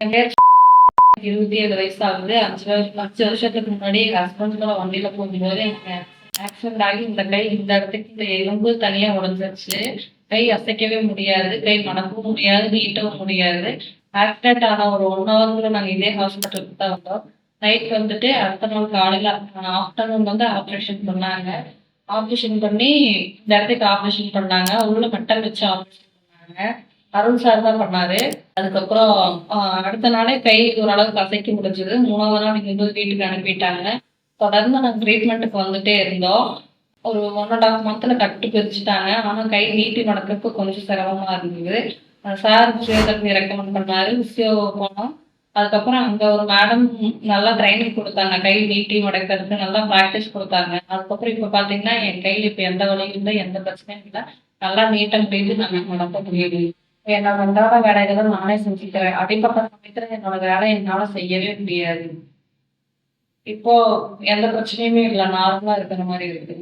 என் பேர் 27 வயசு ஆகுது. 5 வருஷத்துக்கு முன்னாடி எங்க ஹஸ்பண்ட் கூட வண்டியில போகும்போது எனக்கு ஆக்சிடென்ட் ஆகி இந்த கை இந்த இடத்துக்கு இந்த எலும்பு தனியா உடைஞ்சிருச்சு. கை அசைக்கவே முடியாது. கை மடக்கவும் முடியாது, நீட்டவும் முடியாது. ஆக்சிடென்ட் ஆன ஒரு 1 ஹவர்க்குள்ள நாங்க இதே ஹாஸ்பிட்டலுக்கு தான் வந்தோம். நைட் வந்துட்டு அடுத்த நாள் காலையில ஆஃப்டர்நூன் வந்து ஆப்ரேஷன் பண்ணாங்க. ஆப்ரேஷன் பண்ணி இந்த இடத்துக்கு ஆப்ரேஷன் பண்ணாங்க. உள்ள மெட்டல் வச்சு ஆப்ரேஷன் பண்ணாங்க. அருண் சார் தான் பண்ணாரு. அதுக்கப்புறம் அடுத்த நாளே கை ஓரளவுக்கு அசைக்க முடிஞ்சது. 3வது நாள் இங்கிருந்து வீட்டுக்கு அனுப்பிட்டாங்க. தொடர்ந்து நாங்க ட்ரீட்மெண்ட்டுக்கு வந்துட்டே இருந்தோம். ஒரு 1 1/2 மந்த்ல கட்டு பிரிச்சுட்டாங்க. ஆனா கை நீட்டி நடக்கறதுக்கு கொஞ்சம் சிரமமா இருந்தது. சார் பிசியோதெரபி ரெக்கமெண்ட் பண்ணாரு. பிசியோ போனோம். அதுக்கப்புறம் அங்க ஒரு மேடம் நல்லா ட்ரைனிங் குடுத்தாங்க. கை நீட்டி மடக்கறதுக்கு நல்லா பிராக்டிஸ் குடுத்தாங்க. அதுக்கப்புறம் இப்ப பார்த்தீங்கன்னா, என் கையில இப்ப எந்த வலியும் இல்ல, எந்த பிரச்சனையும் இல்ல. நல்லா நீட்டா முடியுது. நல்லா நடக்க முடியுது. என்னோட அன்றாட வேலைகள நானே செஞ்சுக்கிறேன். அடிபட்ட சமயத்துல என்னோட வேலைய என்னால செய்யவே முடியாது. இப்போ எந்த பிரச்சனையுமே இல்ல. நார்மலா இருக்கிற மாரி இருக்கு.